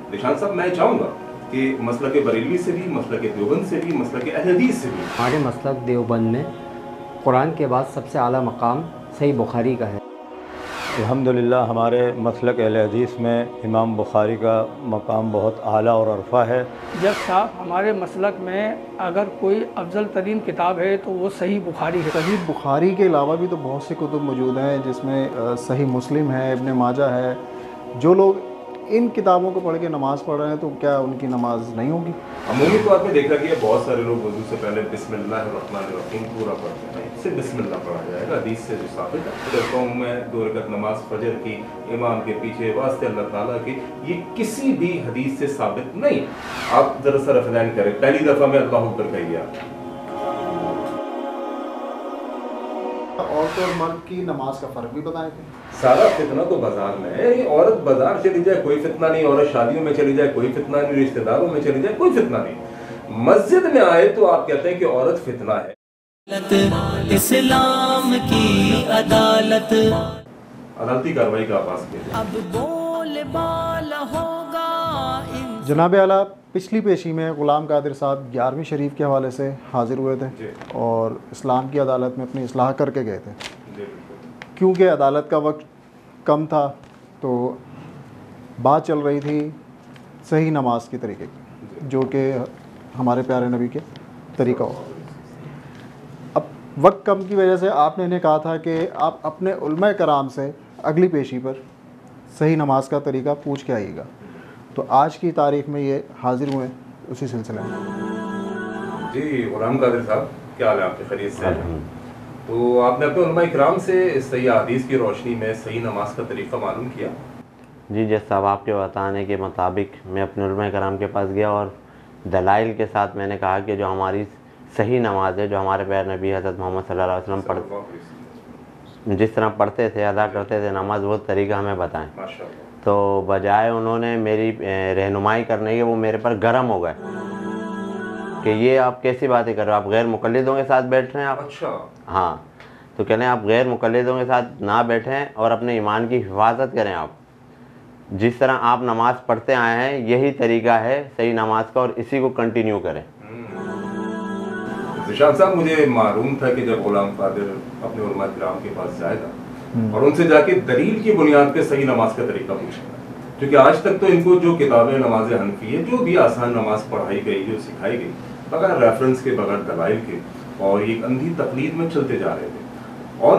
निशान साहब, मैं चाहूँगा कि मसलक बरेलवी से भी, मसलक देवबंद से भी, मसलक अहले हदीस से भी, हमारे मसलक देवबंद में कुरान के बाद सबसे आला मकाम सही बुखारी का है। अल्हम्दुलिल्लाह हमारे मसलक अहले हदीस में इमाम बुखारी का मकाम बहुत आला और अरफा है। जज साहब, हमारे मसलक में अगर कोई अफजल तरीन किताब है तो वो सही बुखारी है। सही बुखारी के अलावा भी तो बहुत से कुतुब मौजूद हैं, जिसमें सही मुस्लिम है, इब्न माजा है। जो लोग इन किताबों को पढ़ के नमाज़ पढ़ रहे हैं तो क्या उनकी नमाज नहीं होगी? अमूमी तौर पे देखा गया बहुत सारे लोग वज़ू से पहले बिस्मिल्लाहिर्रहमानिर्रहीम पूरा पढ़ते हैं। इससे बिस्मिल्लाह पढ़ा जाएगा, हदीस से जो साबित है। अगर कौम में 2 रकात नमाज फजर की इमाम के पीछे वास्ते अल्लाह ताला की, ये किसी भी हदीस से साबित नहीं। आप जरा सा रफ़ज़ैन करें, पहली दफ़ा में अल्लाह अकबर कहिए आप। औरत और मर्द की नमाज का फ़र्क भी बताएं थे। सारा फितना तो बाजार में है। औरत बाजार चली जाए कोई फितना नहीं, औरत शादियों में चली जाए कोई फितना नहीं, रिश्तेदारों में चली जाए कोई फितना नहीं, मस्जिद में आए तो आप कहते हैं कि औरत फितना है। इस्लाम की अदालत, अदालती कार्रवाई का आगाज़ किया। अब बोल बाल होगा। जनाब आला, पिछली पेशी में ग़ुलाम कादिर साहब 11वीं शरीफ के हवाले से हाज़िर हुए थे और इस्लाम की अदालत में अपनी इस्लाह करके गए थे। क्योंकि अदालत का वक्त कम था तो बात चल रही थी सही नमाज के तरीके की, जो कि हमारे प्यारे नबी के तरीका हो। अब वक्त कम की वजह से आपने इन्हें कहा था कि आप अपने उलमा कराम से अगली पेशी पर सही नमाज का तरीका पूछ के आइएगा। तो आज की तारीख़ में ये हाज़िर हुए उसी सिलसिले में। जी ग़ुलाम कादिर साहब, क्या हाल है आपके? खैरियत से? तो आपने अपने उलमा इकराम से सही हदीस की रोशनी में सही नमाज का तरीका मालूम किया? जी जज साहब, आपके बताने के मुताबिक मैं अपने उलमा कराम के पास गया और दलाइल के साथ मैंने कहा कि जो हमारी सही नमाज है, जो हमारे प्यारे नबी हज़रत मोहम्मद सल्लल्लाहु अलैहि वसल्लम जिस तरह पढ़ते थे, अदा करते थे नमाज, वो तरीका हमें बताएं। माशाअल्लाह। तो बजाय उन्होंने मेरी रहनुमाई करने की, वो मेरे पर गर्म हो गए कि ये आप कैसी बातें कर रहे हो, आप गैर मुक़ल्लिदों के साथ बैठ रहे हैं आप। अच्छा। हाँ, तो कह रहे हैं आप गैर मुक़ल्लिदों के साथ ना बैठें और अपने ईमान की हिफाजत करें। आप जिस तरह आप नमाज़ पढ़ते आए हैं यही तरीका है सही नमाज का और इसी को कंटिन्यू करें। निशान साहब, मुझे मालूम था कि जब ग़ुलाम कादिर अपने उलमा किराम के पास जाएगा और उनसे जाके दलील की बुनियाद पे सही नमाज का तरीका पूछेगा, क्योंकि आज तक तो इनको जो किताबें नमाज हनफी है, जो भी आसान नमाज पढ़ाई गई, जो सिखाई गई, बगैर रेफरेंस के, बगैर दलाइल के, और ये अंधी तकलीद में चलते जा रहे थे। और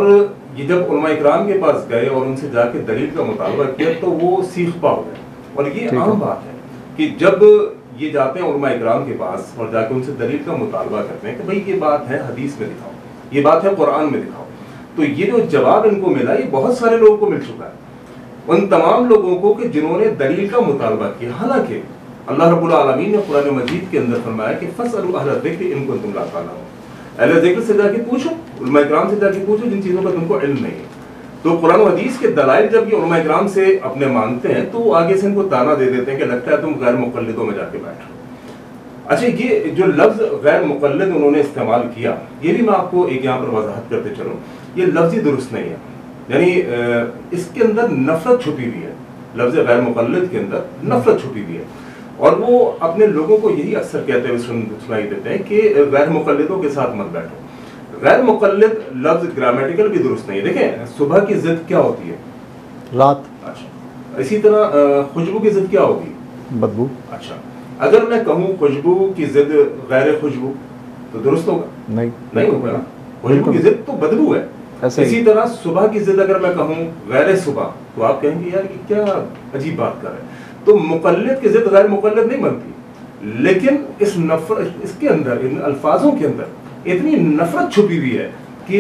ये जब उलमा इकराम के पास गए और उनसे जाके दलील का मुतालबा किया तो वो सीख पा गए। और ये आम बात है कि जब ये जाते हैं उलमा इकराम के पास और जाके उनसे दलील का मुतालबा करते हैं कि भाई ये बात है हदीस में दिखाओ, ये बात है कुरान में दिखाओ, तो ये जो जवाब इनको मिला ये बहुत सारे लोगों को मिल चुका है। उन तमाम लोगों को कि जिन्होंने दलील का मुतालबा किया। हालांकि अल्लाह रब्बुल आलमीन ने कुरान मजीद के अंदर फरमाया कि फसअलू अहला ज़िक्र इन कुंतुम ला ताअलमून, अहले ज़िक्र से जाके पूछो, उलमा इकराम से जाके पूछो जिन चीज़ों का तुमको इल्म नहीं है। तो कुरान और हदीस के दलाइल जब ये उलमा इकराम से अपने मांगते हैं तो आगे से इनको ताना दे देते हैं कि लगता है तुम गैर मुक़ल्लिदों में जाके बैठो। अच्छा, ये जो लफ्ज़ गैर मुक़ल्लिद उन्होंने इस्तेमाल किया, ये भी मैं आपको एक यहाँ पर वजाहत करते चलूँ, ये लफ्ज़ ही दुरुस्त नहीं है। यानी इसके अंदर नफरत छुपी हुई है। लफ्ज़ गैर मुक़ल्लिद के अंदर नफरत छुपी हुई है और वो अपने लोगों को यही अक्सर कहते हुए सुनाई देते हैं कि गैर मुक़ल्लिदों के साथ मत बैठो। गैर मुक़ल्लिद लफ्ज़ ग्रामेटिकल भी दुरुस्त नहीं है। देखें, सुबह की ज़िद क्या होती है? रात। अच्छा, इसी तरह खुशबू की ज़िद क्या होगी? बदबू। अच्छा, अगर मैं कहूँ खुशबू की ज़िद गैर खुशबू तो दुरुस्त होगा? नहीं होगा ना। खुशबू की ज़िद तो बदबू है। इसी तरह सुबह की ज़िद अगर मैं कहूँ गैर सुबह तो आप कहेंगे यार ये क्या अजीब बात कर रहे हैं। तो मुक़ल्लिद की ज़िद गैर मुक़ल्लिद नहीं बनती, लेकिन इस नफरत, इसके अंदर, इन अल्फाजों के अंदर इतनी नफरत छुपी हुई है कि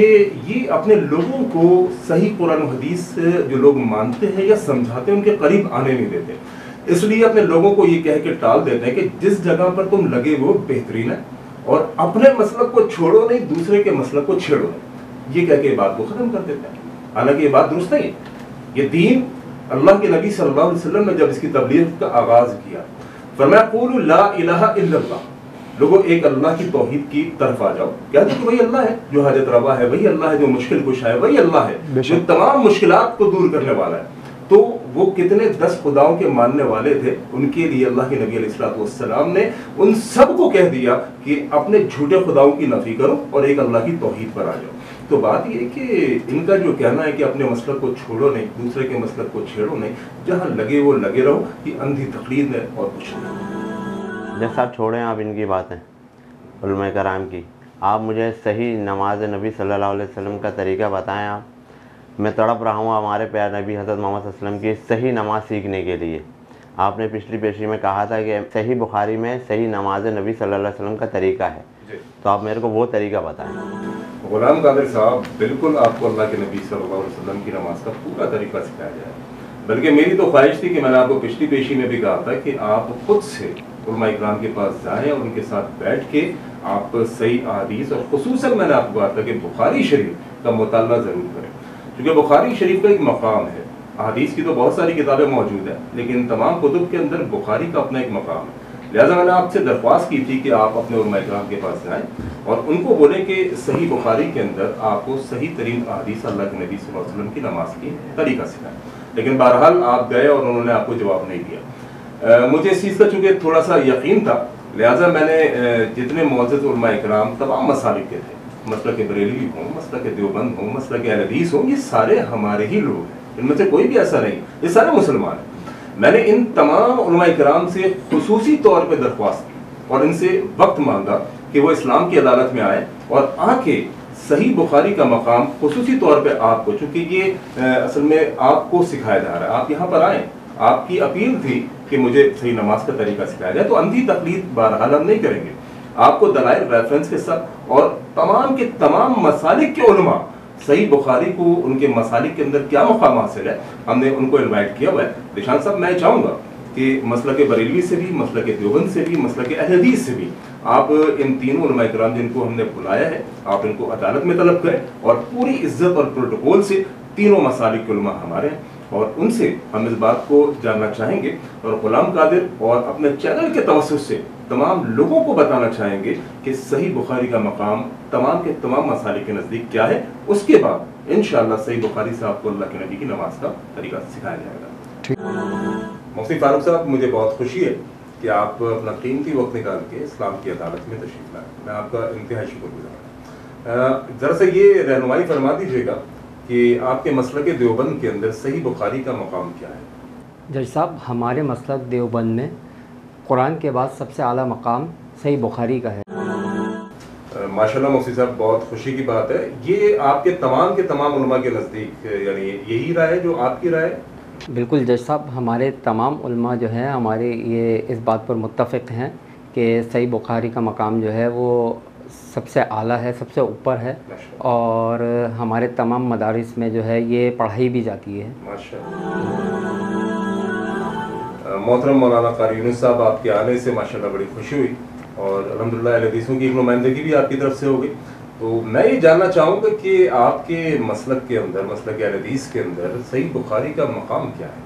ये अपने लोगों को सही कुरान और हदीस जो लोग मानते हैं या समझाते हैं उनके करीब आने नहीं देते। इसलिए अपने लोगों को ये कह के टाल देते हैं कि जिस जगह पर तुम लगे वो बेहतरीन है और अपने मसलक को छोड़ो नहीं, दूसरे के मसलक को छेड़ो नहीं, ये कह के बात को ख़त्म कर देते हैं। हालांकि ये बात दुरुस्त नहीं है। ये दीन अल्लाह के नबी सल्लल्लाहु अलैहि वसल्लम ने जब इसकी तबलीग का आगाज़ किया, फरमाया क़ूलू ला इलाहा इल्लल्लाह, लोगों एक अल्लाह की तौहीद की तरफ आ जाओ। कहते कि वही अल्लाह है जो हाजत रवा है, वही अल्लाह है जो मुश्किल कुशा है, वही अल्लाह है जो तमाम मुश्किलात को दूर करने वाला है। तो वो कितने 10 खुदाओं के मानने वाले थे, उनके लिए अल्लाह के नबी अलैहिस्सलाम ने उन सब को कह दिया कि अपने झूठे खुदाओं की नफी करो और एक अल्लाह की तौहीद पर आ जाओ। तो बात ये है कि इनका जो कहना है कि अपने मसलक को छोड़ो नहीं, दूसरे के मसलक को छेड़ो नहीं, जहाँ लगे वो लगे रहो, ये अंधी तकलीद है और कुछ नहीं। जैसा आप छोड़ें आप इनकी बातें उलमा कराम की, आप मुझे सही नमाज नबी सल्लल्लाहु अलैहि वसल्लम का तरीका बताएं। आप मैं तड़प रहा हूँ हमारे प्यार नबी हज़रत मोहम्मद सल्लल्लाहु अलैहि वसल्लम की सही नमाज सीखने के लिए। आपने पिछली पेशी में कहा था कि सही बुखारी में सही नमाज नबी सल्लल्लाहु अलैहि वसल्लम का तरीका है, तो आप मेरे को वो तरीका बताएं। गुलाम कादिर साहब, बिल्कुल आपको अल्लाह के नबी सल्लल्लाहु अलैहि वसल्लम की नमाज का पूरा तरीका सिखाया जाए। बल्कि मेरी तो ख्वाहिश थी कि मैंने आपको पिछली पेशी में भी कहा था कि आप खुद से उलमा इकराम के पास जाएं और उनके साथ बैठ के आप सही अहादीस और खुसूसन मैंने आपको कहा था कि बुखारी शरीफ का मुताला ज़रूर करें, क्योंकि बुखारी शरीफ का एक मकाम है। अहादीस की तो बहुत सारी किताबें मौजूद हैं, लेकिन तमाम कुतुब के अंदर बुखारी का अपना एक मकाम है। लिहाजा मैंने आपसे दरख्वास्त की थी कि आप अपने उलमा इकराम के पास जाएं और उनको बोलें कि सही बुखारी के अंदर आपको सही तरीन अहादीस अल्लाह के नबी सल्लल्लाहु अलैहि वसल्लम की नमाज की तरीका सिखाएं। लेकिन बहरहाल आप गए और उन्होंने आपको जवाब नहीं दिया। मुझे इस चीज़ का चूँकि थोड़ा सा यकीन था, लिहाजा मैंने जितने मौजूद उलमा इकराम तमाम मसालिक के थे, मसलक के बरेलवी हों, मसलक के देवबंद हों, मसलक के अहले हदीस हों, ये सारे हमारे ही लोग हैं, इनमें से कोई भी ऐसा नहीं, ये सारे मुसलमान हैं। मैंने इन तमाम उलमा इकराम से खुसूसी तौर पर दरख्वास्त की और इनसे वक्त मांगा कि वो इस्लाम की अदालत में आए और आके सही बुखारी का मकाम खुसूसी तौर पे आपको, चूँकि ये असल में आपको सिखाया जा रहा है, आप यहाँ पर आएँ, आपकी अपील थी कि मुझे सही नमाज का तरीका सिखाया जाए, तो अंधी तकलीद बहरहाल हम नहीं करेंगे। आपको दलाइल रेफरेंस के साथ और तमाम के तमाम मसालिक के उलमा सही बुखारी को उनके मसालिक के अंदर क्या मुकाम हासिल है, हमने उनको इन्वाइट किया हुआ है। दिशान साहब, मैं चाहूँगा कि मसलक बरेलवी से भी, मसलक देवबंद से भी, मसलक अहले हदीस से भी आप इन तीनों उलमा इकराम जिनको हमने बुलाया है, आप इनको अदालत में तलब करें और पूरी इज्जत और प्रोटोकॉल से तीनों मसालिक के उलमा हमारे हैं और उनसे हम इस बात को जानना चाहेंगे और गुलाम कादिर और अपने चैनल के तवज्जुह से तमाम लोगों को बताना चाहेंगे कि सही बुखारी का मकाम तमाम के तमाम मसालिक के नज़दीक क्या है। उसके बाद इंशाअल्लाह सही बुखारी से आपको अल्लाह के नबी की नमाज का तरीका सिखाया जाएगा। मुफ्ती फारूक साहब, मुझे बहुत खुशी है कि आप अपना कीमती वक्त निकाल के इस्लाम की अदालत में तशरीफ लाए, मैं आपका इंतहाई शुक्रगुजार हूँ। ज़रा सा ये रहनुमाई फरमा दीजिएगा कि आपके मसलक देवबंद के अंदर सही बुखारी का मकाम क्या है? जज साहब, हमारे मसलक देवबंद में कुरान के बाद सबसे आला मकाम सही बुखारी का है। माशाल्लाह मुफ्ती साहब, बहुत खुशी की बात है। ये आपके के तमाम उलमा के नज़दीक यानी यही राय है जो आपकी राय है? बिल्कुल जज साहब, हमारे तमाम उलमा जो है हमारे ये इस बात पर मुत्तफ़िक़ हैं कि सही बुखारी का मकाम जो है वो सबसे आला है, सबसे ऊपर है और हमारे तमाम मदारिस में जो है ये पढ़ाई भी जाती है। मोहतरम मौलाना कारी यूनुस साहब, आपके आने से माशाल्लाह बड़ी खुशी हुई और अल्हम्दुलिल्लाह अहले हदीसों की एक नुमाइंदगी भी आपकी तरफ से हो गई। तो मैं ये जानना चाहूँगा कि आपके मसलक के अंदर, मसलक अहले हदीस के अंदर सही बुखारी का मकाम क्या है?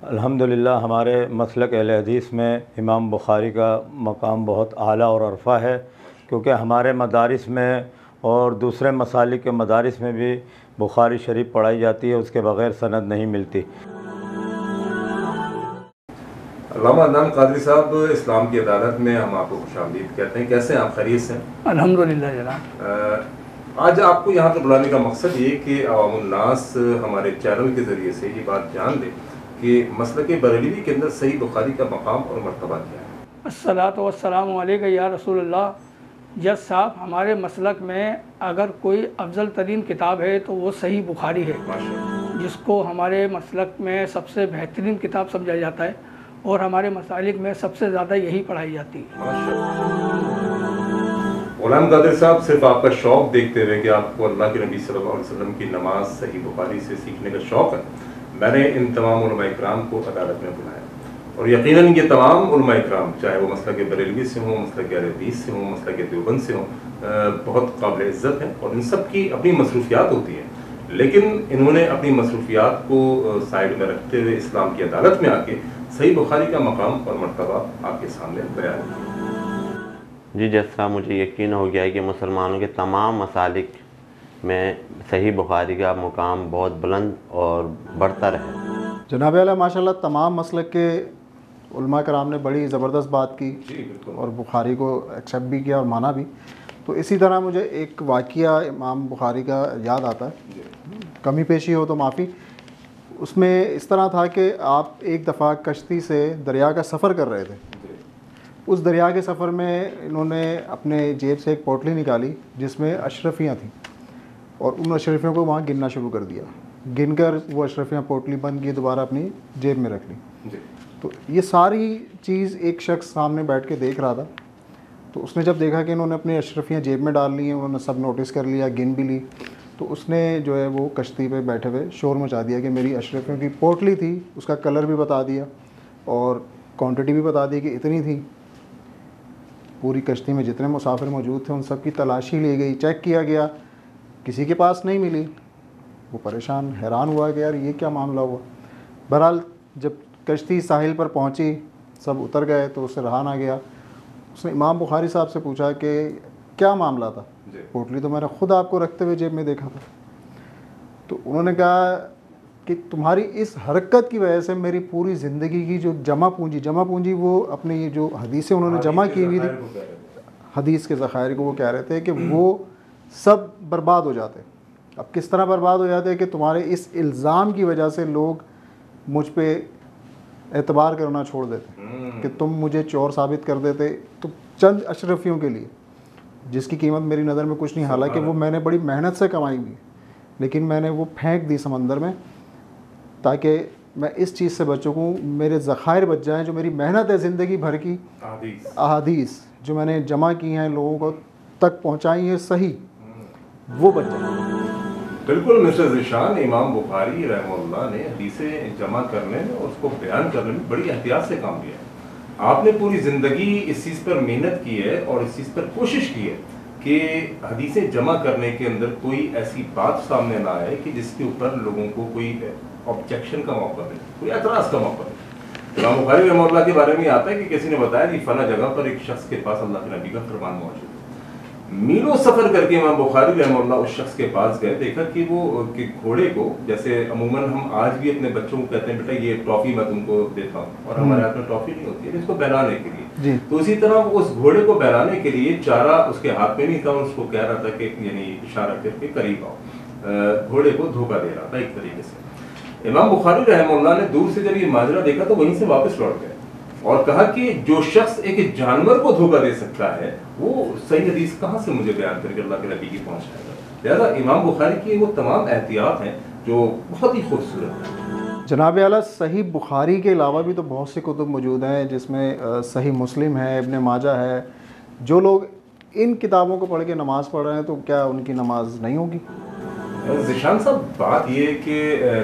अल्हम्दुलिल्लाह हमारे मसलक अहले हदीस में इमाम बुखारी का मकाम बहुत आला और अरफा है, क्योंकि हमारे मदारिस में और दूसरे मसालिक के मदारिस में भी बुखारी शरीफ पढ़ाई जाती है, उसके बग़ैर सनद नहीं मिलती। अल्लामा अदनान क़ादरी साहब, इस्लाम की अदालत में हम आपको खुशामदीद कहते हैं। कैसे हैं आप? खैरियत से? अल्हम्दुलिल्लाह जनाब। आज आपको यहाँ पर बुलाने का मकसद ये कि अवामुन्नास हमारे चैनल के ज़रिए से ये बात जान लें कि मसलक बरेलवी के अंदर सही बुखारी का मकाम और मर्तबा क्या है। अस्सलातु वस्सलामु अलैका या रसूलल्लाह। जज साहब, हमारे मसलक में अगर कोई अफजल तरीन किताब है तो वो सही बुखारी है, जिसको हमारे मसलक में सबसे बेहतरीन किताब समझा जाता है और हमारे मसालिक में सबसे ज़्यादा यही पढ़ाई जाती है। गुलाम कादिर साहब, सिर्फ आपका शौक़ देखते हुए कि आपको अल्लाह के नबी सल्लल्लाहु अलैहि वसल्लम की नमाज सही बुखारी से सीखने का शौक़ है, मैंने इन तमाम उलमा इकराम को अदालत में बुलाया और यकीनन ये तमाम उलमा इकराम, चाहे वो मसलक बरेलवी से हों, मसलक अहले हदीस से हों, मसलक देवबंद से हों, बहुत काबिल इज़्ज़त हैं और इन सब की अपनी मसरूफियात होती हैं, लेकिन इन्होंने अपनी मसरूफियात को साइड में रखते हुए इस्लाम की अदालत में आके सही बुखारी का मकाम और मर्तबा आपके सामने बयान किया। जी जैसा मुझे यकीन हो गया है कि मुसलमानों के तमाम मसालिक में सही बुखारी का मुकाम बहुत बुलंद और बरतर है। जनाब आला माशाल्लाह तमाम मसलक के उलमा कराम ने बड़ी ज़बरदस्त बात की और बुखारी को एक्सेप्ट भी किया और माना भी। तो इसी तरह मुझे एक वाक़या इमाम बुखारी का याद आता है, कमी पेशी हो तो माफ़ी। उसमें इस तरह था कि आप एक दफ़ा कश्ती से दरिया का सफ़र कर रहे थे। उस दरिया के सफ़र में इन्होंने अपने जेब से एक पोटली निकाली जिसमें अशरफियाँ थीं और उन अशरफियों को वहाँ गिनना शुरू कर दिया। गिनकर वो अशरफियाँ पोटली बंद की, दोबारा अपनी जेब में रख ली। तो ये सारी चीज़ एक शख्स सामने बैठ के देख रहा था। तो उसने जब देखा कि इन्होंने अपनी अशरफियाँ जेब में डाल ली हैं, उन्होंने सब नोटिस कर लिया, गिन भी ली, तो उसने जो है वो कश्ती पे बैठे हुए शोर मचा दिया कि मेरी अशरफियों की पोटली थी, उसका कलर भी बता दिया और क्वांटिटी भी बता दी कि इतनी थी। पूरी कश्ती में जितने मुसाफिर मौजूद थे उन सब की तलाशी ली गई, चेक किया गया, किसी के पास नहीं मिली। वो परेशान हैरान हुआ कि यार ये क्या मामला हुआ। बहरहाल जब कश्ती साहिल पर पहुंची, सब उतर गए तो उससे रहा ना गया। उसने इमाम बुखारी साहब से पूछा कि क्या मामला था, पोटली तो मैंने ख़ुद आपको रखते हुए जेब में देखा था। तो उन्होंने कहा कि तुम्हारी इस हरकत की वजह से मेरी पूरी ज़िंदगी की जो जमा पूंजी वो अपनी ये जो हदीसें उन्होंने जमा की हुई थी, हदीस के ज़खायर को वो कह रहे थे कि वो सब बर्बाद हो जाते। अब किस तरह बर्बाद हो जाते कि तुम्हारे इस इल्ज़ाम की वजह से लोग मुझ पे एतबार करना छोड़ देते कि तुम मुझे चोर साबित कर देते तो चंद अशरफियों के लिए, जिसकी कीमत मेरी नज़र में कुछ नहीं, हालांकि वो मैंने बड़ी मेहनत से कमाई हुई, लेकिन मैंने वो फेंक दी समंदर में ताकि मैं इस चीज़ से बच सकूँ, मेरे ज़खायर बच जाएँ, जो मेरी मेहनत है ज़िंदगी भर की अहादीस जो मैंने जमा की हैं, लोगों को तक पहुँचाई है सही, वो बच जाए। बिल्कुल मिस्टर ज़ीशान, इमाम बुखारी रहमतुल्लाह ने हदीसें जमा करने में और उसको बयान करने में बड़ी एहतियात से काम किया है। आपने पूरी ज़िंदगी इस चीज़ पर मेहनत की है और इस चीज़ पर कोशिश की है कि हदीसें जमा करने के अंदर कोई ऐसी बात सामने ना आए कि जिसके ऊपर लोगों को कोई ऑब्जेक्शन का मौका मिले, कोई एतराज़ का मौका मिले। इमाम बुखारी रहमतुल्लाह के बारे में आता है कि किसी ने बताया कि फला जगह पर एक शख्स के पास अल्लाह के नबी का फरमान मौजूद है। मीलों सफ़र करके इमाम बुखारी रहमतुल्लाह उस शख्स के पास गए, देखा कि वो कि घोड़े को, जैसे अमूमन हम आज भी अपने बच्चों को कहते हैं बेटा ये टॉफ़ी मैं तुमको देता हूँ, और हमारे हाथ में टॉफ़ी नहीं होती है, इसको बहलाने के लिए। तो इसी तरह वो उस घोड़े को बहलाने के लिए चारा उसके हाथ में नहीं था, उसको कह रहा था कि यानी इशारा करके करीब आओ, घोड़े को धोखा दे रहा था एक तरीके से। इमाम बुखारी रहमतुल्लाह ने दूर से जब ये माजरा देखा तो वहीं से वापस लौट गए और कहा कि जो शख्स एक जानवर को धोखा दे सकता है वो सही हदीस कहाँ से मुझे बयान करके अल्लाह के नबी की पहुँचाएगा। लिहाजा इमाम बुखारी की वो तमाम एहतियात हैं जो बहुत ही खूबसूरत है। जनाब आला सही बुखारी के अलावा भी तो बहुत सी कुतुब मौजूद हैं जिसमें सही मुस्लिम है, इब्न माजा है। जो लोग इन किताबों को पढ़ के नमाज़ पढ़ रहे हैं तो क्या उनकी नमाज नहीं होगी? ज़ीशान साहब, बात ये है कि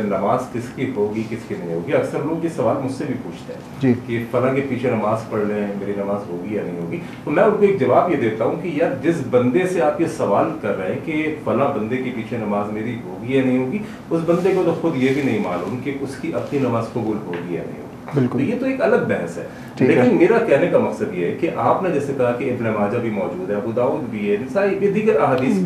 नमाज किसकी होगी किसकी नहीं होगी। अक्सर लोग ये सवाल मुझसे भी पूछते हैं कि फलां के पीछे नमाज पढ़ लें, मेरी नमाज होगी या नहीं होगी। तो मैं उनको एक जवाब ये देता हूँ कि यार जिस बंदे से आप ये सवाल कर रहे हैं कि फलां बंदे के पीछे नमाज मेरी होगी या नहीं होगी, उस बंदे को तो खुद ये भी नहीं मालूम कि उसकी अपनी नमाज कबूल होगी या नहीं होगी। बिल्कुल, तो ये तो एक अलग बहस है। लेकिन मेरा कहने का मकसद ये है कि आपने जैसे कहा कि इब्न माजा भी मौजूद है, अबू दाऊद भी है, नसाई भी, दीगर अहादीस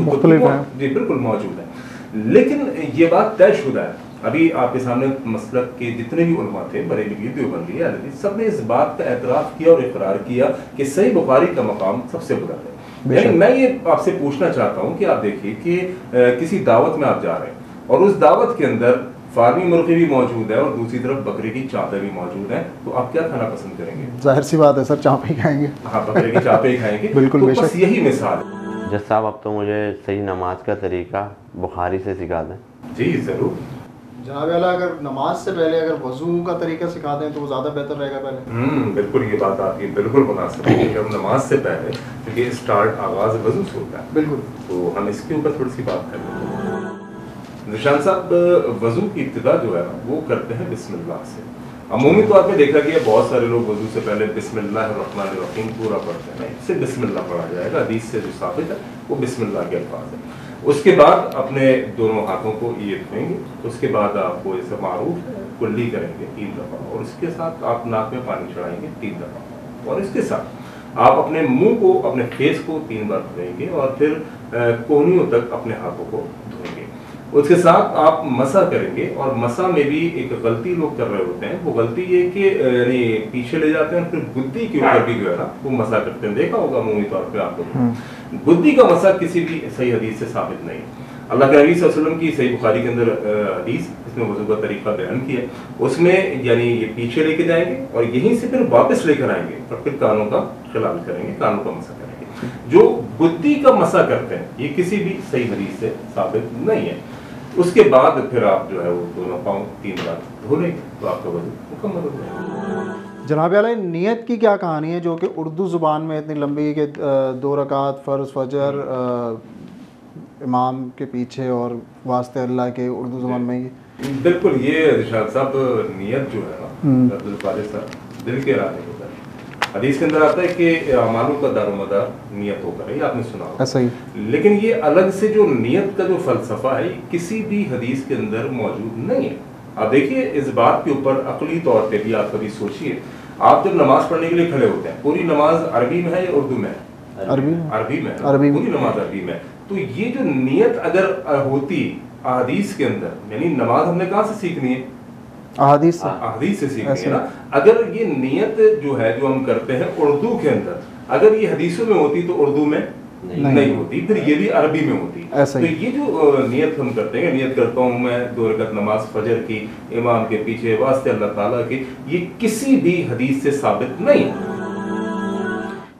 जी बिल्कुल मौजूद है। लेकिन ये बात तयशुदा है, अभी आपके सामने मसलक के जितने भी उलमा थे, बरेलवी, देवबंदी, अहले, सब ने इस बात का एतराफ़ किया और इकरार किया कि सही बुखारी का मकाम सबसे बुलंद है। यानी मैं ये आपसे पूछना चाहता हूँ कि आप देखिए कि किसी दावत में आप जा रहे हैं और उस दावत के अंदर फार्मी मुर्गी भी मौजूद है और दूसरी तरफ बकरे की चापें भी मौजूद हैं, तो आप क्या खाना पसंद करेंगे? जाहिर सी बात है सर, चापें ही खाएंगे। हाँ, बकरे की चापें ही खाएंगे। बिल्कुल, तो बस यही मिसाल है। जज साहब, अब तो मुझे सही नमाज का तरीका बुखारी से सिखा दें। जी ज़रूर जनाब आला, अगर नमाज से पहले अगर वज़ू का तरीका सिखा दें तो वो ज़्यादा बेहतर रहेगा पहले। बिल्कुल, ये बात आपकी बिल्कुल मुनासिब है कि हम नमाज से पहले, क्योंकि स्टार्ट आगाज़ वज़ू से होता है, बिल्कुल, तो हम इसके ऊपर थोड़ी सी बात कर लेते हैं। ज़ीशान साहब, वज़ू की इब्तिदा जो है वो करते हैं बिस्मिल्लाह से। अमूमी तौर पे देखा गया बहुत सारे लोग वज़ू से पहले बिस्मिल्लाहिर्रहमानिर्रहीम पूरा पढ़ते हैं, इससे बिस्मिल्लाह पढ़ा जाएगा, हदीस से जो साबित है वो बिस्मिल्लाह के अल्फाज है। उसके बाद अपने दोनों हाथों को ये धोएंगे, उसके बाद आपको जैसे मारूफ है कुल्ली करेंगे 3 दफ़ा, और उसके साथ आप नाक में पानी चढ़ाएंगे 3 दफ़ा, और इसके साथ आप अपने मुंह को, अपने फेस को 3 बार धोएंगे और फिर कोहनियों तक अपने हाथों को धोएंगे। उसके साथ आप मसा करेंगे, और मसा में भी एक गलती लोग कर रहे होते हैं, वो गलती ये कि यानी पीछे ले जाते हैं, फिर गुद्दी के ऊपर भी जो है ना वो मसा करते हैं, देखा होगा अमूमी तौर पे आप लोग। गुद्दी का मसा किसी भी सही हदीस से साबित नहीं है। अल्लाह के नबी सल्लल्लाहु अलैहि वसल्लम की सही बुखारी के अंदर हदीस, इसमें वज़ू का तरीका बयान किया, उसमें यानी ये पीछे लेके जाएंगे और यहीं से फिर वापस लेकर आएंगे और फिर कानों का खिलाल करेंगे, कानों का मसा करेंगे। जो बुद्धि का मसा करते हैं ये किसी भी सही हदीस से साबित नहीं है। उसके बाद फिर आप जो है वो दोनों पाँव 3 बार धो लेंगे तो आपका वज़ू मुकम्मल हो जाएगा। जनाब आला, नियत की क्या कहानी है जो कि उर्दू ज़ुबान में इतनी लंबी कि 2 रकात फ़र्ज़ फजर इमाम के पीछे और वास्ते अल्लाह के, उर्दू ज़ुबान में ही? बिल्कुल, ये रिशाद साहब नियत जो है ना अब्दुल कादिर साहब दिल के इरादे होता है। हदीस के अंदर आता है कि अमालों का दारोमदार नियत होकर है, ये आपने सुना होगा। ऐसा ही, लेकिन ये अलग से जो नियत का जो फलसफा है किसी भी हदीस के अंदर मौजूद नहीं है। आप देखिए इस बात के ऊपर अकली तौर पे भी आप कभी सोचिए, आप जब नमाज पढ़ने के लिए खड़े होते हैं, पूरी नमाज अरबी में है या उर्दू में है? अरबी में, पूरी नमाज अरबी में। तो ये जो नियत अगर होती अहदीस के अंदर, यानी नमाज हमने कहाँ से सीखनी है? अहदीस से सीखनी है ना। अगर ये नियत जो है जो हम करते हैं उर्दू के अंदर, अगर ये हदीसों में होती तो उर्दू में नहीं होती, फिर ये भी अरबी में होती। तो ये जो नियत हम करते हैं, नियत करता हूँ मैं 2 रकात नमाज फजर की इमाम के पीछे वास्ते अल्लाह ताला की, ये किसी भी हदीस से साबित नहीं है।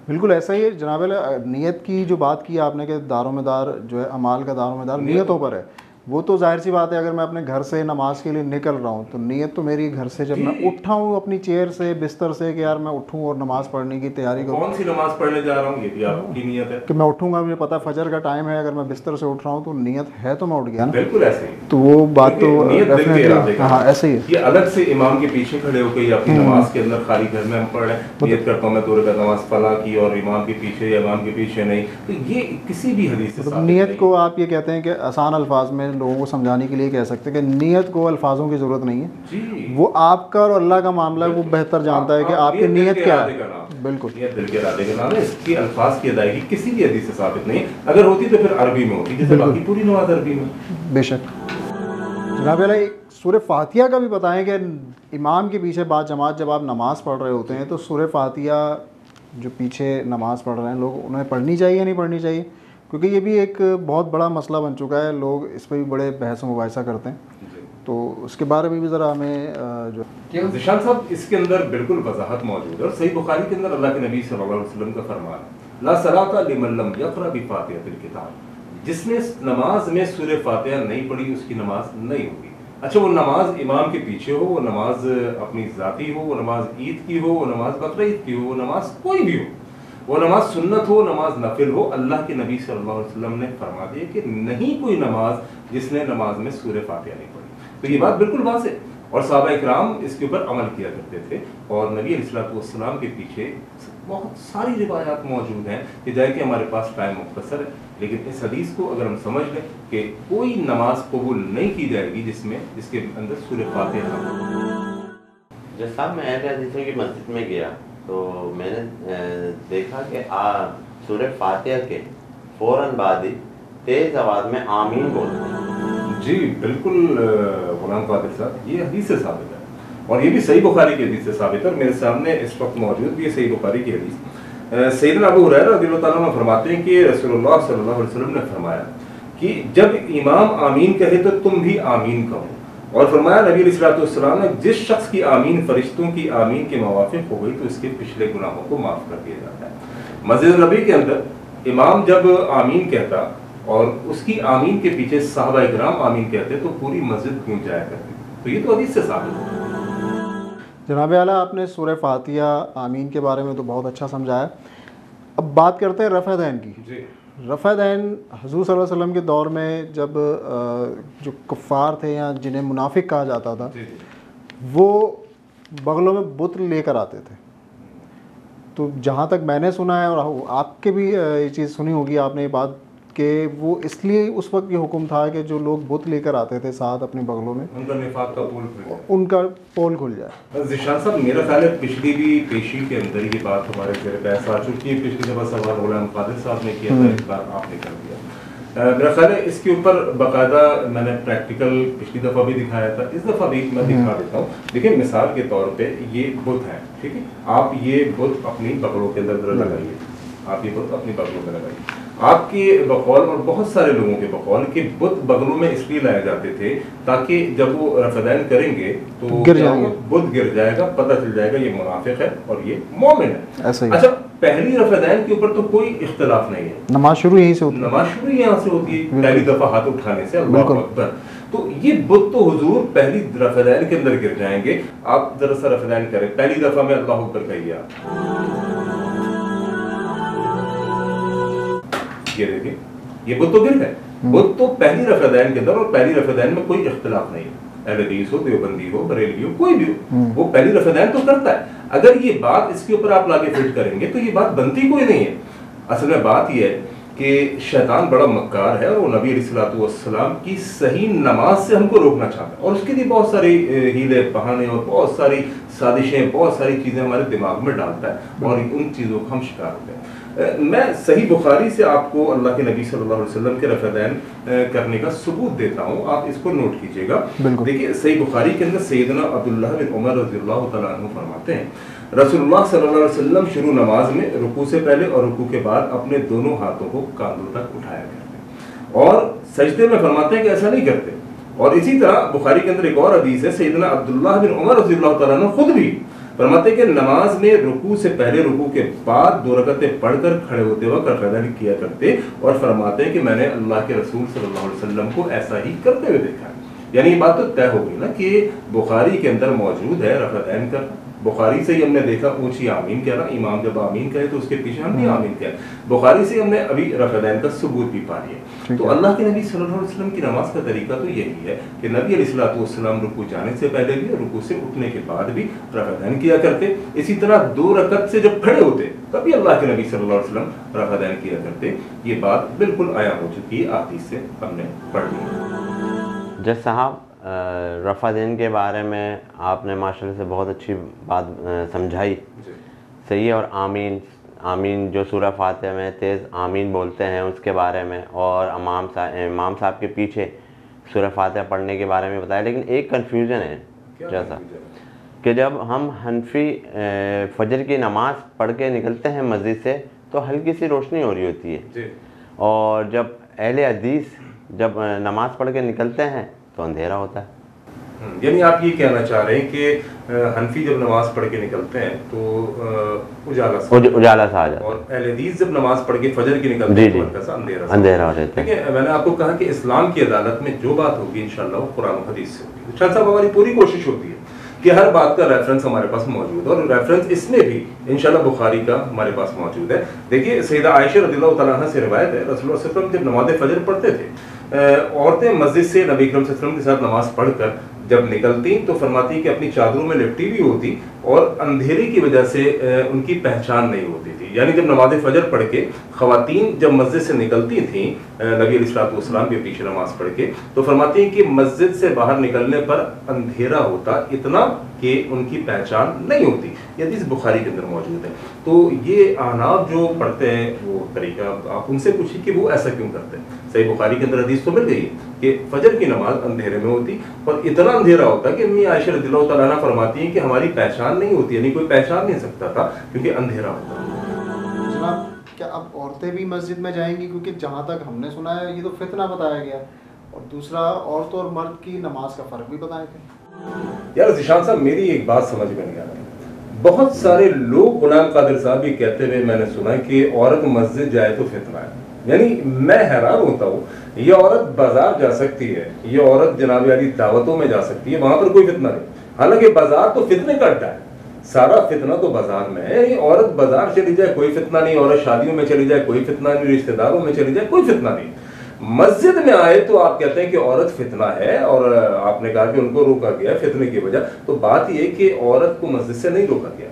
बिल्कुल ऐसा ही है जनाब। नियत की जो बात की आपने कि दारोमदार जो है अमाल का दारोमदार नियतों पर है, वो तो जाहिर सी बात है। अगर मैं अपने घर से नमाज के लिए निकल रहा हूँ तो नियत तो मेरी घर से जब मैं उठा हूँ अपनी चेयर से, बिस्तर से, कि यार मैं उठूँ और नमाज पढ़ने की तैयारी करूँ। कौन सी नमाज पढ़ने जा रहा हूँ ये भी आपकी नियत है कि मैं उठूँगा, मुझे पता है फजर का टाइम है, अगर मैं बिस्तर से उठ रहा हूँ तो नियत है तो मैं उठ गया ना। बिल्कुल ऐसे ही। तो वो बात तो डेफिनेटली हाँ ऐसे ही। ये अलग से इमाम के पीछे खड़े होकर अपनी नमाज के अंदर खाली घर में हम पढ़ रहे हैं, नियत करता हूँ मैं 2 रकात नमाज फला की और इमाम के पीछे या इमाम के पीछे नहीं, तो ये किसी भी हदीस से नियत को आप ये कहते हैं कि आसान अल्फाज में लोगों को समझाने के लिए कह सकते हैं कि नियत को अल्फाजों की जरूरत नहीं है, वो आपका और अल्लाह का मामला है, वो बेहतर जानता है कि आपकी नियत क्या है। बिल्कुल, ये दिल के इरादे का नाम है, इसकी अल्फाज की अदायगी किसी भी हदीस से साबित नहीं। अगर होती तो फिर अरबी में होती, जैसे बाकी पूरी नमाज अरबी में। बेशक। जनाब वाला, एक सूरह फातिहा का भी बताएं कि इमाम के पीछे बाद जमात जब आप नमाज़ पढ़ रहे होते हैं तो सूरह फातिहा जो पीछे नमाज़ पढ़ रहे हैं लोग, उन्हें पढ़नी चाहिए या नहीं पढ़नी चाहिए? क्योंकि ये भी एक बहुत बड़ा मसला बन चुका है, लोग इस पर भी बड़े बहस मुबाहिसा करते हैं, तो उसके बारे में भी ज़रा हमें जो निशान साहब इसके अंदर बिल्कुल वजाहत मौजूद है। और सही बुखारी के अंदर अल्लाह के नबी सल्लल्लाहु अलैहि वसल्लम का फरमान, ला सलाता लिमन लम यक़रा बिफ़ातिहातिल किताब, जिसने नमाज में सूरह फातिहा नहीं पढ़ी उसकी नमाज नहीं होगी। अच्छा, वो नमाज इमाम के पीछे हो, वो नमाज अपनी ज़ाती हो, वो नमाज ईद की हो, वो नमाज बकरीद की हो, वो नमाज कोई भी हो, वो नमाज सुन्नत हो, नमाज नफिल हो, अल्लाह के नबी सल्लल्लाहु अलैहि वसल्लम ने फरमा दिया कि नहीं कोई नमाज जिसने नमाज में सूरह फातिहा नहीं पढ़ी। तो ये बात बिल्कुल वाज़ेह, और सहाबा इकराम इसके ऊपर अमल किया करते थे। और नबी अलैहिस्सलातु वस्सलाम के पीछे बहुत सारी रिवायात मौजूद हैं कि जाए कि हमारे पास टाइम मुख्तसर है, लेकिन इस हदीस को अगर हम समझ लें कि कोई नमाज कबूल नहीं की जाएगी जिसके अंदर सूरह फातिहा ना हो। जब साहब मैं अहले हदीसों की मस्जिद में गया तो मैंने देखा कि सूरह फातिहा के फ़ौरन बाद ही तेज़ आवाज़ में आमीन बोलते हैं। जी बिल्कुल गुलाम कादिर साहब, ये हदीस से साबित है और ये भी सही बुखारी की हदीस से साबित है। मेरे सामने इस वक्त मौजूद भी है सही बुखारी की हदीस। सैयदना अबू हुरैरा रज़ियल्लाहु ताला अन्हु फरमाते हैं कि रसूलुल्लाह सल्लल्लाहु अलैहि वसल्लम ने फरमाया कि जब इमाम आमीन कहे तो तुम भी आमीन कहो, और फरमाया नबी अलैहिस्सलातु वस्सलाम ने जिस शख्स की आमीन फरिश्तों की आमीन के मुवाफिक हो गई तो इसके पिछले गुनाहों को माफ़ कर दिया जाता है। मस्जिद नबी के अंदर इमाम जब आमीन कहता और उसकी आमीन के पीछे सहाबा इकराम आमीन कहते तो पूरी मस्जिद गूंज जाया करती। तो ये तो हदीस से साबित है। जनाब आला, आपने सूरह फातिहा आमीन के बारे में तो बहुत अच्छा समझाया। अब बात करते हैं रफ़अ दैन की। रफ़अ दैन हुज़ूर सल्लल्लाहु अलैहि वसल्लम के दौर में जब जो कुफ़ार थे या जिन्हें मुनाफिक कहा जाता था, वो बगलों में बुत लेकर आते थे। तो जहाँ तक मैंने सुना है और आपके भी ये चीज़ सुनी होगी आपने ये बात, कि वो इसलिए उस वक्त ये हुक्म था कि जो लोग बुत लेकर आते थे साथ अपने बगलों में, उनका निफाक का पोल खुल जाए, उनका पोल खुल जाए। ज़िशान साहब, मेरा ख्याल है पिछली भी पेशी के अंदर ये बात हमारे ज़ेर बहस आ चुकी है। पिछली दफ़ा सवाल गुलाम कादिर साहब ने किया था, इस बार आपने कर दिया। میرا خیال ہے اس کے اوپر باقاعدہ میں نے پریکٹیکل پچھلی دفعہ بھی دکھایا تھا, اس دفعہ بھی میں دکھا دیتا ہوں. دیکھیں مثال کے طور پہ یہ بت ہے, ٹھیک ہے, آپ یہ بت اپنی بغلوں کے اندر لگائیے, آپ یہ بت اپنی بغلوں میں لگائیے. آپ کے بقول اور بہت سارے لوگوں کے بقول کہ بت بغلوں میں اس لیے لائے جاتے تھے تاکہ جب وہ رفدین کریں گے تو بت گر جائے گا, پتہ چل جائے گا یہ منافق ہے اور یہ مومن ہے. اچھا, پہلی رفدین کے اوپر تو کوئی اختلاف نہیں ہے, نماز شروع یہیں سے ہوتی ہے, نماز شروع یہاں سے ہوتی ہے, پہلی دفعہ ہاتھ اٹھانے سے, اللہ اکبر. تو یہ بت تو حضور پہلی رفدین کے اندر گر جائیں گے. آپ ذرا سا رفدین کریں, پہلی دفعہ میں اللہ اکبر کہیے آپ, یہ دیکھیں یہ بت تو گر ہے, بت تو پہلی رفدین کے اندر, اور پہلی رفدین میں کوئی اختلاف نہیں ہے, اہل حدیث ہو, دیوبندی ہو, بریلوی ہو, کوئی بھی ہو, وہ پہلی رفدین تو کرتا ہے. اگر یہ بات اس کے اوپر آپ لاگے فٹ کریں گے تو یہ بات بنتی کوئی نہیں ہے. اصل میں بات یہ ہے کہ شیطان بڑا مکار ہے اور وہ نبی علیہ السلام کی صحیح نماز سے ہم کو روکنا چاہتا ہے, اور اس کے لیے بہت ساری ہیلے بہانے اور بہت ساری سازشیں, بہت ساری چیزیں ہمارے دماغ میں ڈالتا ہے, اور ان چیزوں کا ہم شکار ہوتے ہیں. میں صحیح بخاری سے آپ کو اللہ کے نبی صلی اللہ علیہ وسلم کے رفدین کرنے کا ثبوت دیتا ہوں, آپ اس کو نوٹ کیجئے گا. دیکھیے صحیح بخاری کے اندر سیدنا عبداللہ بن عمر رضی اللہ تعالیٰ عنہ فرماتے ہیں رسول اللہ صلی اللہ علیہ وسلم شروع نماز میں رکوع سے پہلے اور رکوع کے بعد اپنے دونوں ہاتھوں کو کاندھوں تک اٹھایا کرتے ہیں, اور سجدے میں فرماتے ہیں کہ ایسا نہیں کرتے. اور اسی طرح بخاری کے اندر ایک اور حدیث ہے, سیدنا عبداللہ بن عمر رضی اللہ تعالیٰ عنہ خود بھی فرماتے کہ نماز میں رکوع سے پہلے رکوع کے بعد 2 رکعتیں پڑھ کر کھڑے ہوتے وقت رفدین کیا کرتے, اور فرماتے ہیں کہ میں نے اللہ کے رسول صلی اللہ علیہ وسلم کو ایسا ہی کرتے ہوئے دیکھا ہے. یعنی یہ بات تو طے ہو گئی نا کہ بخاری کے اندر موجود ہے رفدین کرنا. بخاری سے ہی ہم نے دیکھا اونچی آمین کہنا, امام جب آمین کہے تو اس کے پیچھے ہم بھی آمین کہیں. بخاری سے ہم نے ابھی رفدین کا ثبوت بھی پا لیا. تو اللہ کے نبی صلی اللہ علیہ وسلم کی نماز کا طریقہ تو یہی ہے کہ نبی علیہ السلام رکوع جانے سے پہلے بھی اور رکوع سے اٹھنے کے بعد بھی رفدین کیا کرتے. اسی طرح 2 رکعت سے جب کھڑے ہوتے تبھی اللہ کے نبی صلی اللہ علیہ وسلم رفدین کیا کرتے. یہ بات بالکل عیاں ہو چکی ہے, احادیث سے ہم نے پڑھ لی. جج صاحب, رفدین کے بارے میں آپ نے ماشاءاللہ سے بہت اچھی بات سمجھائی, صحیح ہے. اور آمین جو سورہ فاتحہ میں تیز آمین بولتے ہیں اس کے بارے میں, اور امام صاحب کے پیچھے سورہ فاتحہ پڑھنے کے بارے میں بتایا. لیکن ایک کنفیوژن ہے جیسا کہ جب ہم حنفی فجر کی نماز پڑھ کے نکلتے ہیں مسجد سے تو ہلکی سی روشنی ہو رہی ہوتی ہے, اور جب اہل حدیث جب نماز پڑھ کے نکلتے ہیں تو اندھیرا ہوتا ہے. یعنی آپ یہ کہنا چاہ رہے ہیں کہ حنفی جب نماز پڑھ کے نکلتے ہیں تو اجالا سا آ جاتا ہے, اور اہل حدیث جب نماز پڑھ کے فجر کی نکلتے ہیں تو ہلکا سا اندھیرا ہو جاتا ہے. میں نے آپ کو کہا کہ اسلام کی عدالت میں جو بات ہوگی انشاءاللہ وہ قرآن و حدیث سے ہوگی. شاہ صاحب ہماری پوری کوشش ہوتی ہے کہ ہر بات کا ریفرنس ہمارے پاس موجود ہے, اور ریفرنس اس میں بھی انشاءاللہ بخاری کا ہمارے پاس موجود ہے. دیکھیے سیدہ عائشہ رضی اللہ تعالیٰ عنہ سے روایت ہے, رسول اللہ صلی اللہ علیہ وسلم جب نماز فجر پڑھتے تھے, عورتیں مسجد سے نبی اکرم صلی اللہ علیہ وسلم کے ساتھ نماز پڑھ کر جب نکلتی تو فرماتی کہ اپنی چادروں میں لپٹی بھی ہوتی, اور اندھیرے کی وجہ سے ان کی پہچان نہیں ہوتی تھی. یعنی جب نماز فجر پڑھ کے خواتین جب مسجد سے نکلتی تھیں نبی علیہ السلام کے پیچھے نماز پڑھ کے, تو فرماتی ہیں کہ مسجد سے باہر نکلنے پر اندھیرا ہوتا اتنا کہ ان کی پہچان نہیں ہوتی. یہ حدیث بخاری کے اندر موجود ہے. تو یہ احناف جو پڑھتے ہیں وہ طریقہ آپ ان سے پوچھیں کہ وہ ایسا کیوں کرتے ہیں. صحیح بخاری کے اندر حدیث تو مل گئی کہ فجر کی نماز اندھیرے میں ہوتی, اور اتنا اندھیرا ہوتا کہ امی عائشہ رضی اللہ تعالیٰ عنہ فرماتی ہیں کہ ہماری پہچان نہیں ہوتی, یعنی کوئی پہچان نہیں سکتا تھا کیونکہ اندھیرا ہوتا. جناب کیا اب عورتیں بھی مسجد میں جائیں گی, کیونکہ جہاں تک ہم نے سنا ہے یہ تو فتنہ بتایا گیا, اور دوسرا عورت اور مرد کی نماز کا فرق بھی بتائے تھے. یار ذیشان صاحب میری ایک بات سمجھ میں نہیں آ رہی, بہت سارے لوگ غلام قادر صاحب بھی کہتے ہوئے میں نے سنا کہ عورت مسجد جائے تو فتنہ ہے. یعنی میں حیران ہوتا ہوں, یہ عورت بازار جا سکتی ہے, یہ عورت جناب علی دعوتوں میں جا سکتی ہے, وہاں پر کوئی فتنہ نہیں. حالانکہ بازار تو فتنے کا اڈا ہے, سارا فتنہ تو بازار میں ہے. یہ عورت بازار چلی جائے کوئی فتنہ نہیں, عورت شادیوں میں چلی جائے کوئی فتنہ نہیں, رشتہ داروں میں چلی جائے کوئی فتنہ نہیں. مسجد میں آئے تو آپ کہتے ہیں کہ عورت فتنہ ہے, اور آپ نے کہا کہ ان کو روکا گیا فتنے کی وجہ. تو بات یہ کہ عورت کو مسجد سے نہیں روکا گیا.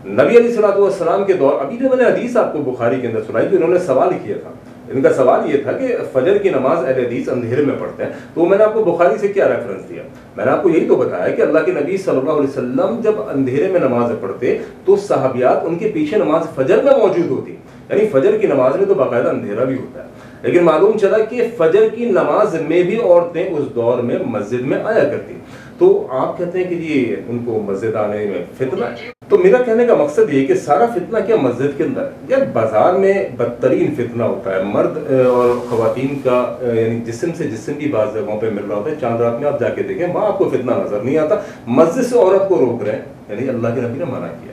نبی علیہ السلام کے دور, ابھی جو میں نے حدیث آپ کو بخاری کے اندر سنائی, تو انہوں نے سوال کیا تھا. ان کا سوال یہ تھا کہ فجر کی نماز اہل حدیث اندھیرے میں پڑھتے ہیں, تو میں نے آپ کو بخاری سے کیا ریفرنس دیا؟ میں نے آپ کو یہی تو بتایا کہ اللہ کے نبی صلی اللہ علیہ وسلم جب اندھیرے میں نماز پڑھتے تو صحابیات ان کے پیچھے نماز فجر میں موجود ہوتی. یعنی فجر کی نماز میں تو باقاعدہ اندھیرا بھی ہوتا ہے. لیکن معلوم چلا کہ فجر کی نماز میں بھی عورتیں اس دور میں مسجد میں آیا کرتی. تو آپ کہتے ہیں کہ یہ ان کو مسجد آنے میں فتنہ ہے. تو میرا کہنے کا مقصد یہ کہ سارا فتنہ کیا مسجد کے اندر ہے؟ یار بازار میں بدترین فتنہ ہوتا ہے مرد اور خواتین کا، یعنی جسم سے جسم بھی بعض جگہوں پہ مل رہا ہوتا ہے. چاند رات میں آپ جا کے دیکھیں وہاں آپ کو فتنہ نظر نہیں آتا. مسجد سے عورت کو روک رہے ہیں، یعنی اللہ کے نبی نے منع کیا.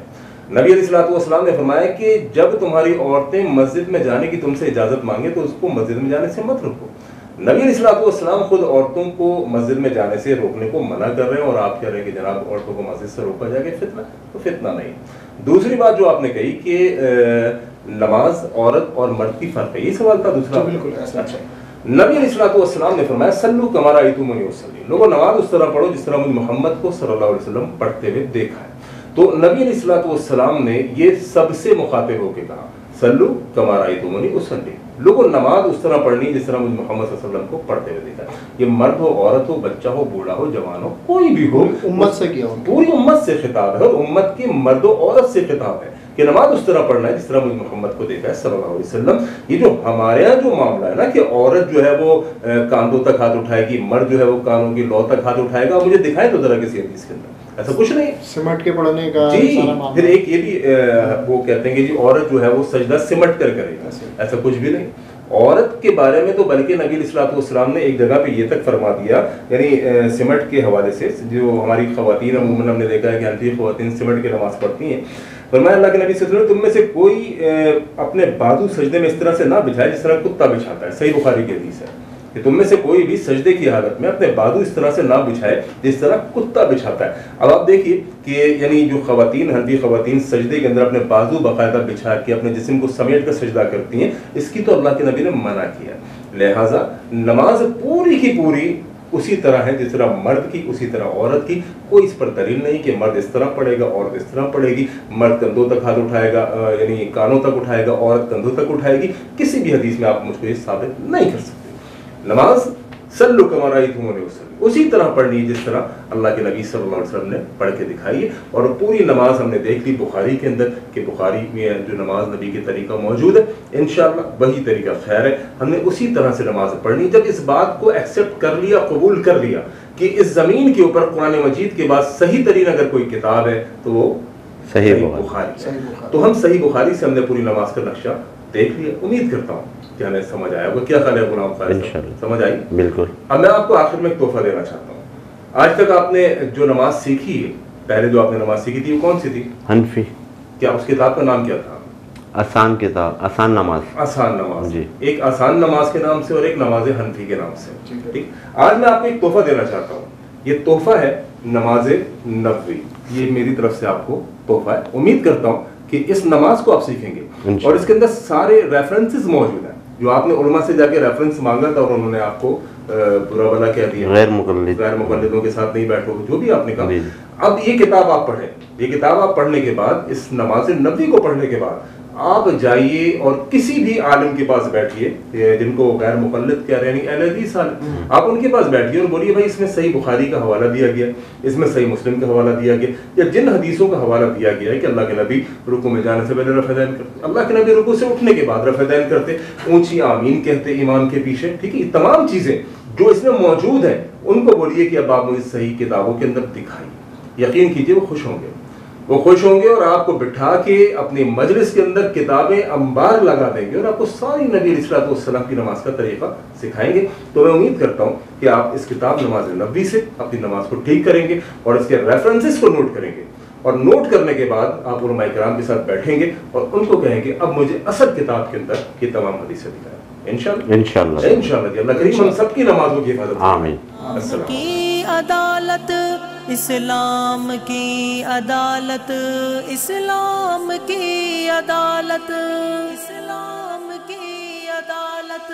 نبی علیہ السلام نے فرمایا کہ جب تمہاری عورتیں مسجد میں جانے کی تم سے اجازت مانگے تو اس کو مسجد میں جانے سے مت روکو. نبی علیہ السلام خود عورتوں کو مسجد میں جانے سے روکنے کو منع کر رہے ہیں، اور آپ کہہ رہے ہیں کہ جناب عورتوں کو مسجد سے روکا جائے گا فتنہ. تو فتنہ نہیں. دوسری بات جو آپ نے کہی کہ نماز عورت اور مرد کی فرق ہے، یہ سوال تھا دوسرا. بالکل. اچھا، نبی علیہ السلام نے فرمایا سلو کما رأیتمونی اصلی، لوگوں نماز اس طرح پڑھو جس طرح مجھے محمد کو صلی اللہ علیہ وسلم پڑھتے ہوئے دیکھا ہے. تو نبی علیہ السلام نے یہ سب سے مخاطب ہو کے کہا سلو کما رأیتمونی اصلی، لوگوں نماز اس طرح پڑھنی جس طرح مجھے محمد صلی اللہ علیہ وسلم کو پڑھتے ہوئے دیکھا. یہ مرد ہو، عورت ہو، بچہ ہو، بوڑھا ہو، جوان ہو، کوئی بھی ہو، امت سے کیا، پوری امت سے خطاب ہے، اور امت کے مرد و عورت سے خطاب ہے کہ نماز اس طرح پڑھنا ہے جس طرح مجھے محمد کو دیکھا ہے صلی اللہ علیہ وسلم. یہ جو ہمارے یہاں جو معاملہ ہے نا کہ عورت جو ہے وہ کاندھوں تک ہاتھ اٹھائے گی، مرد جو ہے وہ کانوں کی لو تک ہاتھ اٹھائے گا، مجھے دکھائے تو ذرا کسی حدیث کے اندر ایسا کچھ نہیں. سمٹ کے پڑھنے کا جی. پھر ایک یہ بھی وہ کہتے ہیں کہ جی عورت جو ہے وہ سجدہ سمٹ کر کرے گا، ایسا کچھ بھی نہیں. عورت کے بارے میں تو بلکہ نبی علیہ السلام نے ایک جگہ پہ یہ تک فرما دیا، یعنی سمٹ کے حوالے سے، جو ہماری خواتین عموماً ہم نے دیکھا ہے کہ حنفی خواتین سمٹ کے نماز پڑھتی ہیں. فرمایا اللہ کے نبی صلی اللہ علیہ وسلم تم میں سے کوئی اپنے بازو سجدے میں اس طرح سے نہ بچھائے جس طرح کتا بچھاتا ہے. صحیح بخاری کی حدیث ہے کہ تم میں سے کوئی بھی سجدے کی حالت میں اپنے بازو اس طرح سے نہ بچھائے جس طرح کتا بچھاتا ہے. اب آپ دیکھیے کہ یعنی جو خواتین، حنفی خواتین سجدے کے اندر اپنے بازو باقاعدہ بچھا کے اپنے جسم کو سمیٹ کر سجدہ کرتی ہیں، اس کی تو اللہ کے نبی نے منع کیا. لہٰذا نماز پوری کی پوری اسی طرح ہے جس طرح مرد کی، اسی طرح عورت کی. کوئی اس پر دلیل نہیں کہ مرد اس طرح پڑھے گا، عورت اس طرح پڑھے گی. مرد کندھوں تک ہاتھ اٹھائے گا، یعنی کانوں تک اٹھائے گا، عورت کندھوں تک اٹھائے گی. کسی بھی حدیث میں آپ مجھ کو یہ ثابت نہیں کر سکتے. نماز سلو کما رأیتمونی اصلی اسی طرح پڑھنی جس طرح اللہ کے نبی صلی اللہ علیہ وسلم نے پڑھ کے دکھائی ہے. اور پوری نماز ہم نے دیکھ لی بخاری کے اندر کہ بخاری میں جو نماز نبی کے طریقہ موجود ہے، انشاءاللہ وہی طریقہ خیر ہے. ہم نے اسی طرح سے نماز پڑھنی. جب اس بات کو ایکسیپٹ کر لیا، قبول کر لیا کہ اس زمین کے اوپر قرآن مجید کے بعد صحیح ترین اگر کوئی کتاب ہے تو وہ صحیح بخاری ہے. تو ہم صحیح بخاری سے ہم نے پوری نماز کا نقشہ دیکھ لیا. امید کرتا ہوں کہ ہمیں سمجھ آیا ہوگا. کیا خیال ہے غلام فائز صاحب؟ سمجھ آئی؟ بالکل. اب میں آپ کو آخر میں ایک تحفہ دینا چاہتا ہوں. آج تک آپ نے جو نماز سیکھی ہے، پہلے جو آپ نے نماز سیکھی تھی وہ کون سی تھی؟ حنفی. کیا اس کتاب کا نام کیا تھا؟ آسان کتاب، آسان نماز. آسان نماز جی. ایک آسان نماز کے نام سے اور ایک نماز حنفی کے نام سے. ٹھیک. آج میں آپ کو ایک تحفہ دینا چاہتا ہوں. یہ تحفہ ہے نماز نبوی. یہ میری طرف سے آپ کو تحفہ ہے. امید کرتا ہوں کہ اس نماز کو آپ سیکھیں گے اور اس کے اندر سارے ریفرنسز موجود ہیں جو آپ نے علماء سے جا کے ریفرنس مانگا تھا اور انہوں نے آپ کو برا بلا کہہ دیا، غیر مقلدوں کے ساتھ نہیں بیٹھو، جو بھی آپ نے کہا. اب یہ کتاب آپ پڑھیں. یہ کتاب آپ پڑھنے کے بعد، اس نماز نبوی کو پڑھنے کے بعد آپ جائیے اور کسی بھی عالم کے پاس بیٹھیے جن کو غیر مقلد کہہ رہے ہیں، اہل حدیث عالم، آپ ان کے پاس بیٹھیے اور بولیے بھائی اس میں صحیح بخاری کا حوالہ دیا گیا، اس میں صحیح مسلم کا حوالہ دیا گیا، یا جن حدیثوں کا حوالہ دیا گیا ہے کہ اللہ کے نبی رکوع میں جانے سے پہلے رفع دین کرتے، اللہ کے نبی رکوع سے اٹھنے کے بعد رفع دین کرتے، اونچی آمین کہتے امام کے پیچھے. ٹھیک ہے. یہ تمام چیزیں جو اس میں موجود ہیں ان کو بولیے کہ اب آپ مجھے صحیح کتابوں کے اندر دکھائیے. یقین کیجیے وہ خوش ہوں گے. وہ خوش ہوں گے اور آپ کو بٹھا کے اپنی مجلس کے اندر کتابیں انبار لگا دیں گے اور آپ کو ساری نبی علیہ السلام کی نماز کا طریقہ سکھائیں گے. تو میں امید کرتا ہوں کہ آپ اس کتاب نماز نبوی سے اپنی نماز کو ٹھیک کریں گے اور اس کے ریفرنسز کو نوٹ کریں گے. اور نوٹ کرنے کے بعد آپ علماء کرام کے ساتھ بیٹھیں گے اور ان کو کہیں گے اب مجھے اصل کتاب کے اندر یہ تمام حدیثیں دکھائیں. انشاءاللہ اللہ کریم ہم سب کی نمازوں کی حفاظت. آمین. السلام کی عدالت اسلام کی عدالت، اسلام کی عدالت، اسلام کی عدالت.